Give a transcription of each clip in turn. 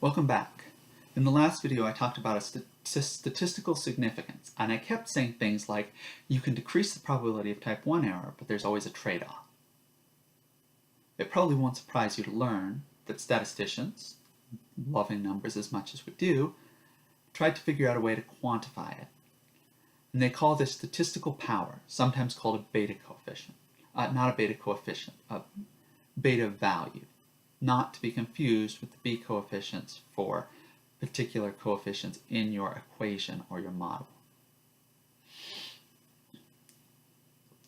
Welcome back. In the last video I talked about statistical significance, and I kept saying things like, you can decrease the probability of type 1 error, but there's always a trade-off. It probably won't surprise you to learn that statisticians, loving numbers as much as we do, tried to figure out a way to quantify it. And they call this statistical power, sometimes called a beta coefficient. Not a beta coefficient, a beta value. Not to be confused with the B coefficients for particular coefficients in your equation or your model.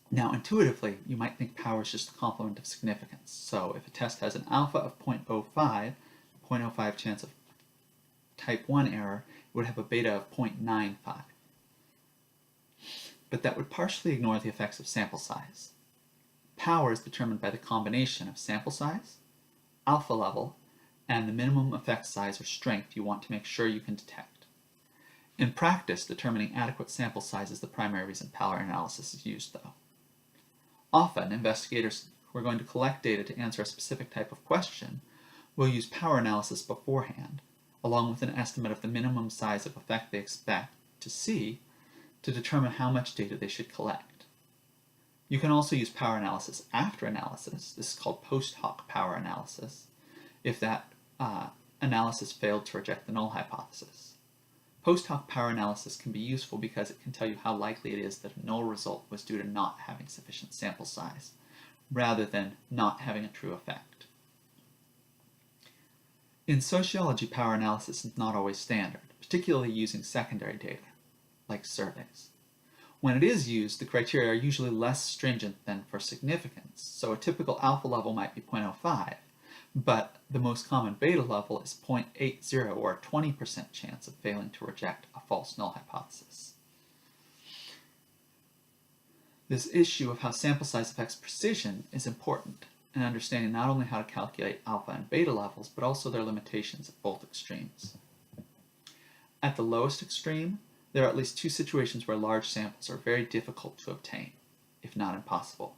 Now, intuitively, you might think power is just the complement of significance. So if a test has an alpha of 0.05 chance of type 1 error, it would have a beta of 0.95. But that would partially ignore the effects of sample size. Power is determined by the combination of sample size, alpha level, and the minimum effect size or strength you want to make sure you can detect. In practice, determining adequate sample size is the primary reason power analysis is used, though. Often, investigators who are going to collect data to answer a specific type of question will use power analysis beforehand, along with an estimate of the minimum size of effect they expect to see to determine how much data they should collect. You can also use power analysis after analysis. This is called post hoc power analysis, if that analysis failed to reject the null hypothesis. Post hoc power analysis can be useful because it can tell you how likely it is that a null result was due to not having sufficient sample size, rather than not having a true effect. In sociology, power analysis is not always standard, particularly using secondary data, like surveys. When it is used, the criteria are usually less stringent than for significance, so a typical alpha level might be 0.05, but the most common beta level is 0.80, or a 20% chance of failing to reject a false null hypothesis. This issue of how sample size affects precision is important in understanding not only how to calculate alpha and beta levels, but also their limitations at both extremes. At the lowest extreme, there are at least two situations where large samples are very difficult to obtain, if not impossible.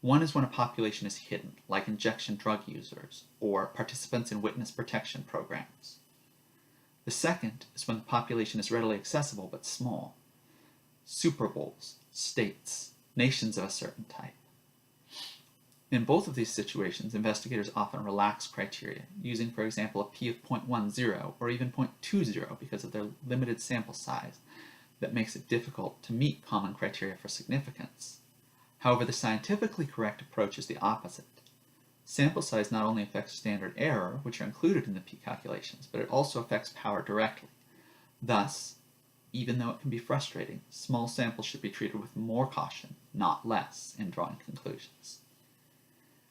One is when a population is hidden, like injection drug users or participants in witness protection programs. The second is when the population is readily accessible but small. Super Bowls, states, nations of a certain type. In both of these situations, investigators often relax criteria, using, for example, a p of 0.10 or even 0.20 because of their limited sample size that makes it difficult to meet common criteria for significance. However, the scientifically correct approach is the opposite. Sample size not only affects standard error, which are included in the p calculations, but it also affects power directly. Thus, even though it can be frustrating, small samples should be treated with more caution, not less, in drawing conclusions.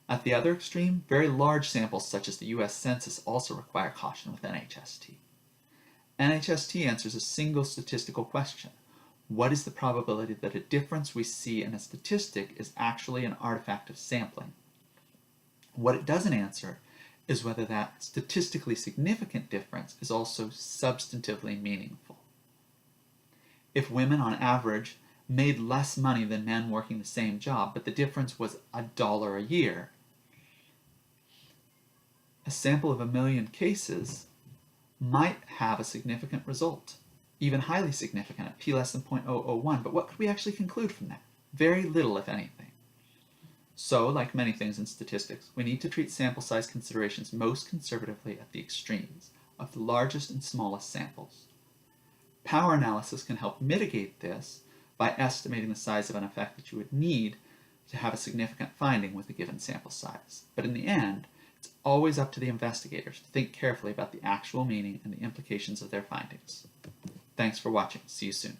At the other extreme, very large samples such as the US Census also require caution with NHST. NHST answers a single statistical question. What is the probability that a difference we see in a statistic is actually an artifact of sampling? What it doesn't answer is whether that statistically significant difference is also substantively meaningful. If women on average made less money than men working the same job, but the difference was $1 a year, a sample of 1 million cases might have a significant result, even highly significant at p less than 0.001, but what could we actually conclude from that? Very little, if anything. So, like many things in statistics, we need to treat sample size considerations most conservatively at the extremes of the largest and smallest samples. Power analysis can help mitigate this by estimating the size of an effect that you would need to have a significant finding with a given sample size. But in the end, it's always up to the investigators to think carefully about the actual meaning and the implications of their findings. Thanks for watching. See you soon.